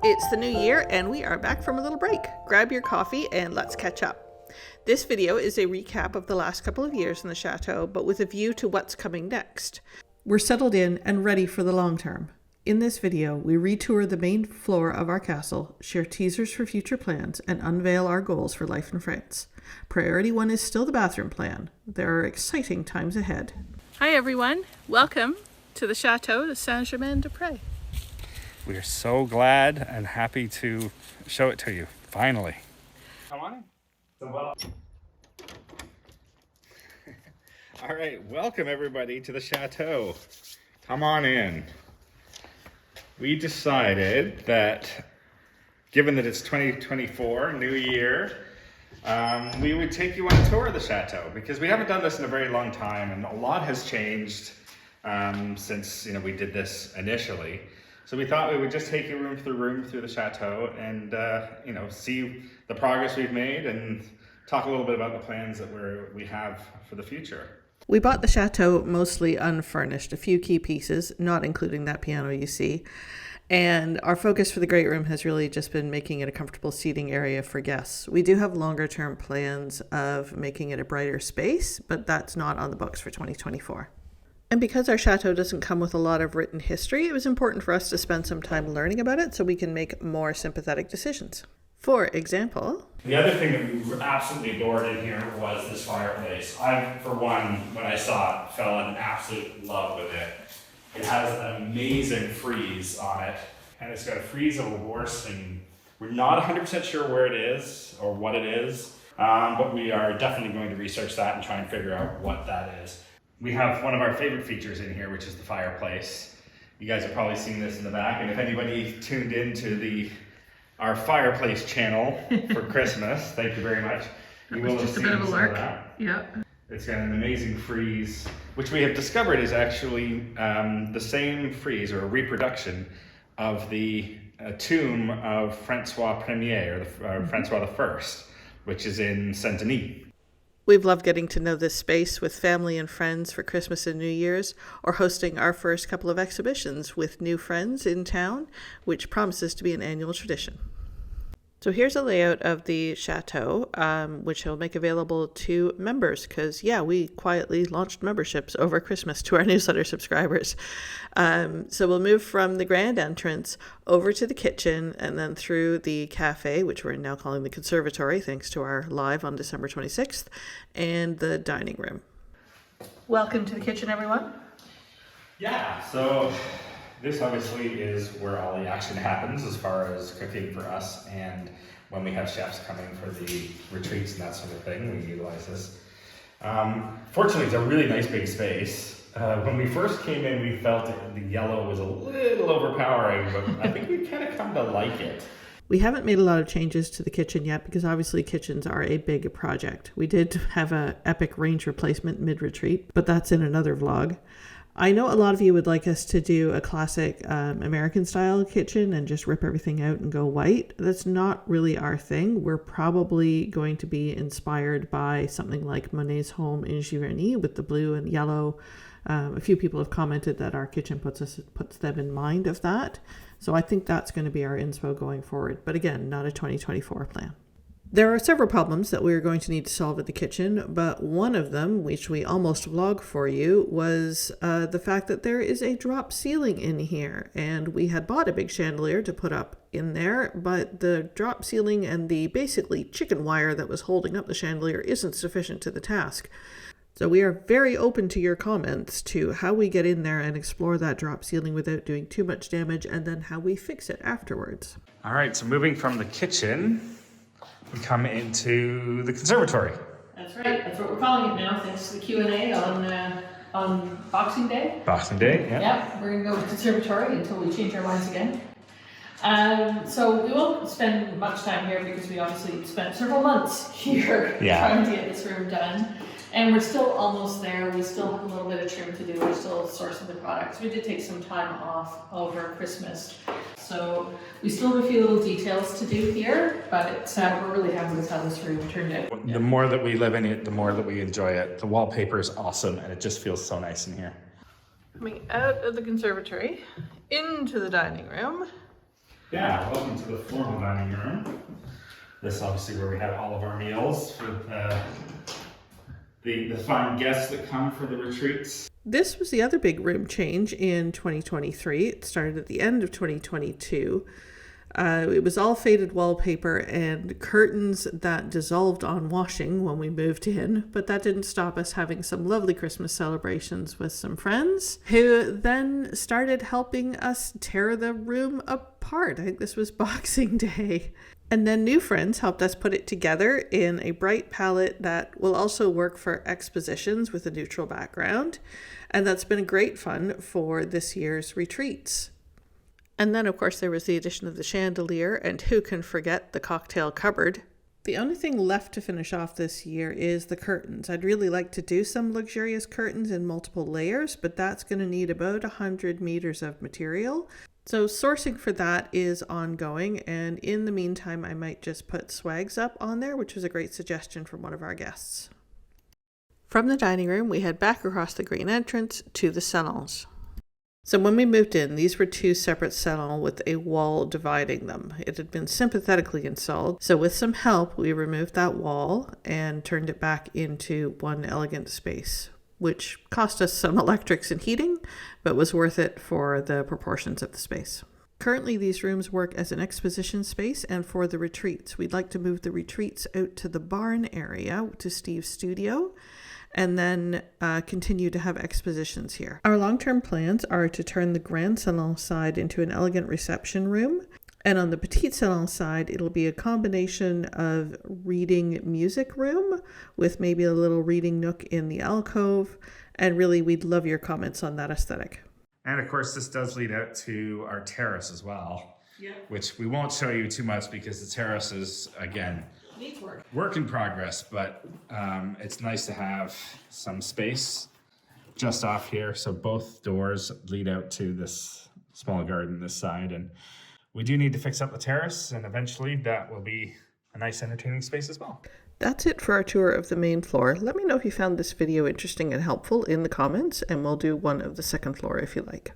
It's the new year and we are back from a little break. Grab your coffee and let's catch up. This video is a recap of the last couple of years in the chateau, but with a view to what's coming next. We're settled in and ready for the long term. In this video, we retour the main floor of our castle, share teasers for future plans, and unveil our goals for life in France. Priority 1 is still the bathroom plan. There are exciting times ahead. Hi everyone, welcome to the Château de Saint-Germain-des-Prés. We are so glad and happy to show it to you, finally. Come on in. All right, welcome everybody to the Chateau. Come on in. We decided that, given that it's 2024, new year, we would take you on a tour of the Chateau because we haven't done this in a very long time and a lot has changed since we did this initially. So we thought we would just take you room through the Chateau and see the progress we've made and talk a little bit about the plans that we have for the future. We bought the Chateau mostly unfurnished, a few key pieces, not including that piano you see. And our focus for the great room has really just been making it a comfortable seating area for guests. We do have longer term plans of making it a brighter space, but that's not on the books for 2024. And because our chateau doesn't come with a lot of written history, it was important for us to spend some time learning about it so we can make more sympathetic decisions. For example, the other thing that we absolutely adored in here was this fireplace. I, for one, when I saw it, fell in absolute love with it. It has an amazing frieze on it, and it's got a frieze of a horse, and we're not 100% sure where it is or what it is, but we are definitely going to research that and try and figure out what that is. We have one of our favorite features in here, which is the fireplace. You guys have probably seen this in the back, and if anybody tuned into our fireplace channel for Christmas, thank you very much. You will have seen some of that. Yeah. It's got an amazing frieze, which we have discovered is actually the same frieze or a reproduction of the tomb of Francois Premier, or Francois I, which is in Saint-Denis. We've loved getting to know this space with family and friends for Christmas and New Year's, or hosting our first couple of exhibitions with new friends in town, which promises to be an annual tradition. So here's a layout of the chateau, which will make available to members because, we quietly launched memberships over Christmas to our newsletter subscribers. So we'll move from the grand entrance over to the kitchen and then through the cafe, which we're now calling the conservatory, thanks to our live on December 26th, and the dining room. Welcome to the kitchen, everyone. Yeah, so this obviously is where all the action happens as far as cooking for us, and when we have chefs coming for the retreats and that sort of thing, we utilize this. Fortunately, it's a really nice big space. When we first came in, we felt the yellow was a little overpowering, but I think we've kind of come to like it. We haven't made a lot of changes to the kitchen yet because obviously kitchens are a big project. We did have an epic range replacement mid-retreat, but that's in another vlog. I know a lot of you would like us to do a classic American style kitchen and just rip everything out and go white. That's not really our thing. We're probably going to be inspired by something like Monet's home in Giverny with the blue and yellow. A few people have commented that our kitchen puts them in mind of that. So I think that's going to be our inspo going forward. But again, not a 2024 plan. There are several problems that we are going to need to solve at the kitchen, but one of them, which we almost vlogged for you, was the fact that there is a drop ceiling in here, and we had bought a big chandelier to put up in there, but the drop ceiling and the basically chicken wire that was holding up the chandelier isn't sufficient to the task. So we are very open to your comments to how we get in there and explore that drop ceiling without doing too much damage, and then how we fix it afterwards. All right, so moving from the kitchen, we come into the conservatory. That's right. That's what we're calling it now, thanks to the Q&A on Boxing Day. Boxing Day, yeah. Yeah, we're going to go with conservatory until we change our minds again. So we won't spend much time here because we obviously spent several months here trying to get this room done. And we're still almost there. We still have a little bit of trim to do. We're still sourcing the products. We did take some time off over Christmas. So we still have a few little details to do here, but we're really happy with how this room turned out. The more that we live in it, the more that we enjoy it. The wallpaper is awesome and it just feels so nice in here. Coming out of the conservatory into the dining room. Yeah, welcome to the formal dining room. This is obviously where we have all of our meals for the fine guests that come for the retreats. This was the other big room change in 2023. It started at the end of 2022. It was all faded wallpaper and curtains that dissolved on washing when we moved in, but that didn't stop us having some lovely Christmas celebrations with some friends who then started helping us tear the room apart. I think this was Boxing Day. And then new friends helped us put it together in a bright palette that will also work for expositions with a neutral background. And that's been great fun for this year's retreats. And then, of course, there was the addition of the chandelier, and who can forget the cocktail cupboard. The only thing left to finish off this year is the curtains. I'd really like to do some luxurious curtains in multiple layers, but that's going to need about 100 meters of material. So sourcing for that is ongoing, and in the meantime, I might just put swags up on there, which was a great suggestion from one of our guests. From the dining room, we head back across the green entrance to the salons. So when we moved in, these were two separate salons with a wall dividing them. It had been sympathetically installed, so with some help, we removed that wall and turned it back into one elegant space, which cost us some electrics and heating, but was worth it for the proportions of the space. Currently, these rooms work as an exposition space and for the retreats. We'd like to move the retreats out to the barn area, to Steve's studio, and then continue to have expositions here. Our long-term plans are to turn the Grand Salon side into an elegant reception room. And on the Petite Salon side, it'll be a combination of reading music room with maybe a little reading nook in the alcove. And really, we'd love your comments on that aesthetic. And of course, this does lead out to our terrace as well, which we won't show you too much because the terrace is, again, Needs work. work in progress, but it's nice to have some space just off here. So both doors lead out to this small garden this side, and we do need to fix up the terrace, and eventually that will be a nice entertaining space as well. That's it for our tour of the main floor. Let me know if you found this video interesting and helpful in the comments, and we'll do one of the second floor if you like.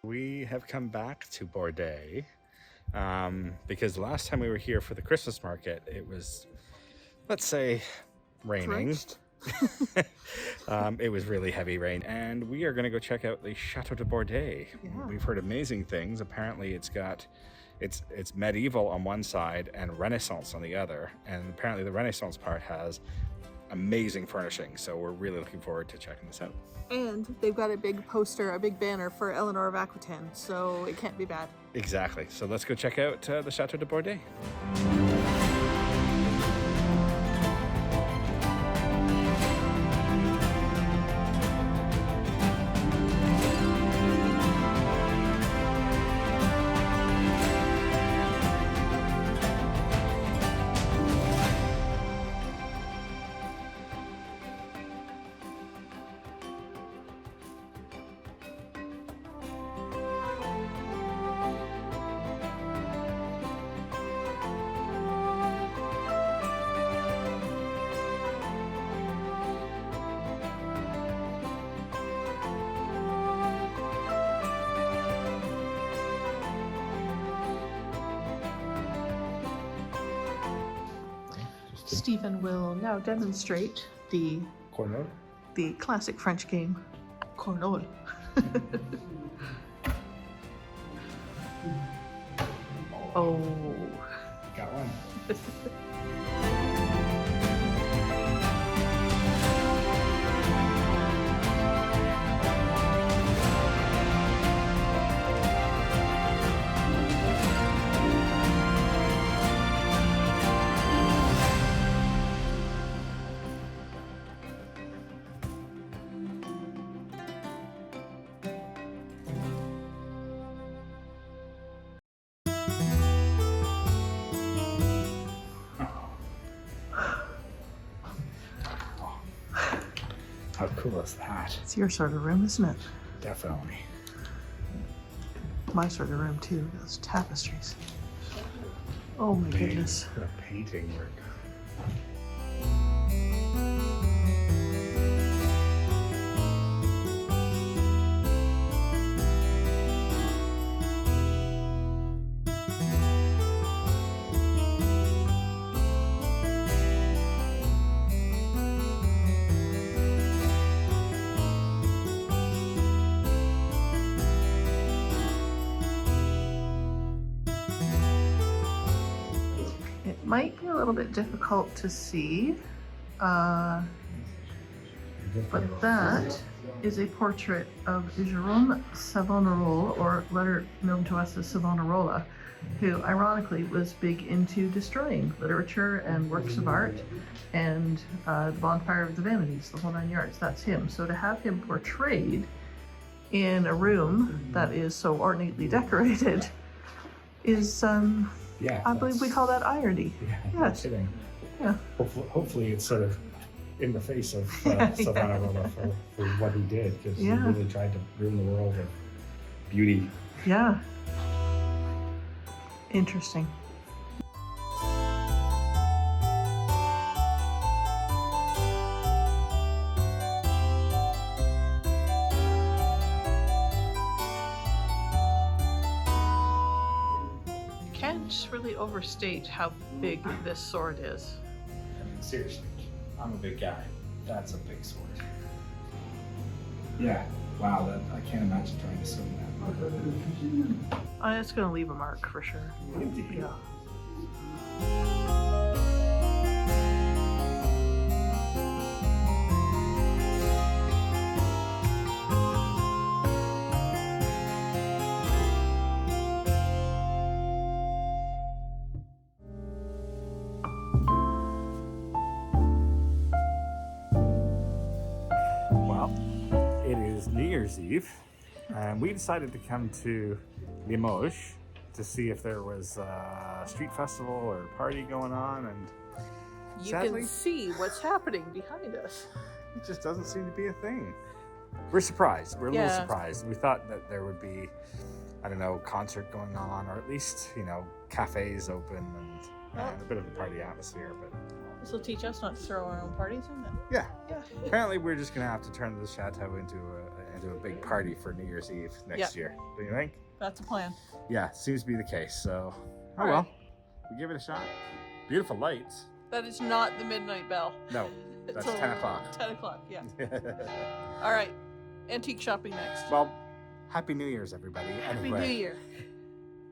We have come back to Bourdeilles because the last time we were here for the Christmas market, it was, let's say, raining. It was really heavy rain, and we are going to go check out the Château de Bourdeilles. Yeah. We've heard amazing things. Apparently it's medieval on one side and Renaissance on the other, and apparently the Renaissance part has amazing furnishing, so we're really looking forward to checking this out. And they've got a big poster, a big banner for Eleanor of Aquitaine, so it can't be bad. Exactly. So let's go check out the Château de Bourdeilles. Stephen will now demonstrate the Cornol. The classic French game, Cornol. Oh. Got one. How cool is that? It's your sort of room, isn't it? Definitely. My sort of room too, those tapestries. Oh my goodness. The painting work. might be a little bit difficult to see, but that is a portrait of Jérôme Savonarola, or later known to us as Savonarola, who ironically was big into destroying literature and works of art and the Bonfire of the Vanities, the whole 9 yards. That's him. So to have him portrayed in a room that is so ornately decorated is, Yeah, I believe we call that irony. Yeah, Yes. no kidding. Yeah. Hopefully it's sort of in the face of Savonarola for what he did, because he really tried to ruin the world of beauty. Yeah. Interesting. Can't really overstate how big this sword is. I mean, seriously, I'm a big guy. That's a big sword. Yeah, wow, I can't imagine trying to swing that. It's going to leave a mark for sure. Indeed. Yeah. Well, it is New Year's Eve, and we decided to come to Limoges to see if there was a street festival or a party going on, and You sadly, can see what's happening behind us. it just doesn't seem to be a thing. We're surprised. We're a little surprised. We thought that there would be, I don't know, concert going on, or at least, cafes open and a bit of a party atmosphere, but This will teach us not to throw our own parties in it. yeah. Yeah. Apparently, we're just gonna have to turn the chateau into a big party for New Year's Eve next year. Don't you think? That's a plan. Yeah, seems to be the case. So, All well, we give it a shot. Beautiful lights. That is not the midnight bell. No, that's It's 10 o'clock. 10 o'clock, yeah. All right. Antique shopping next. Well, Happy New Year's, everybody. Happy Anyway. New Year.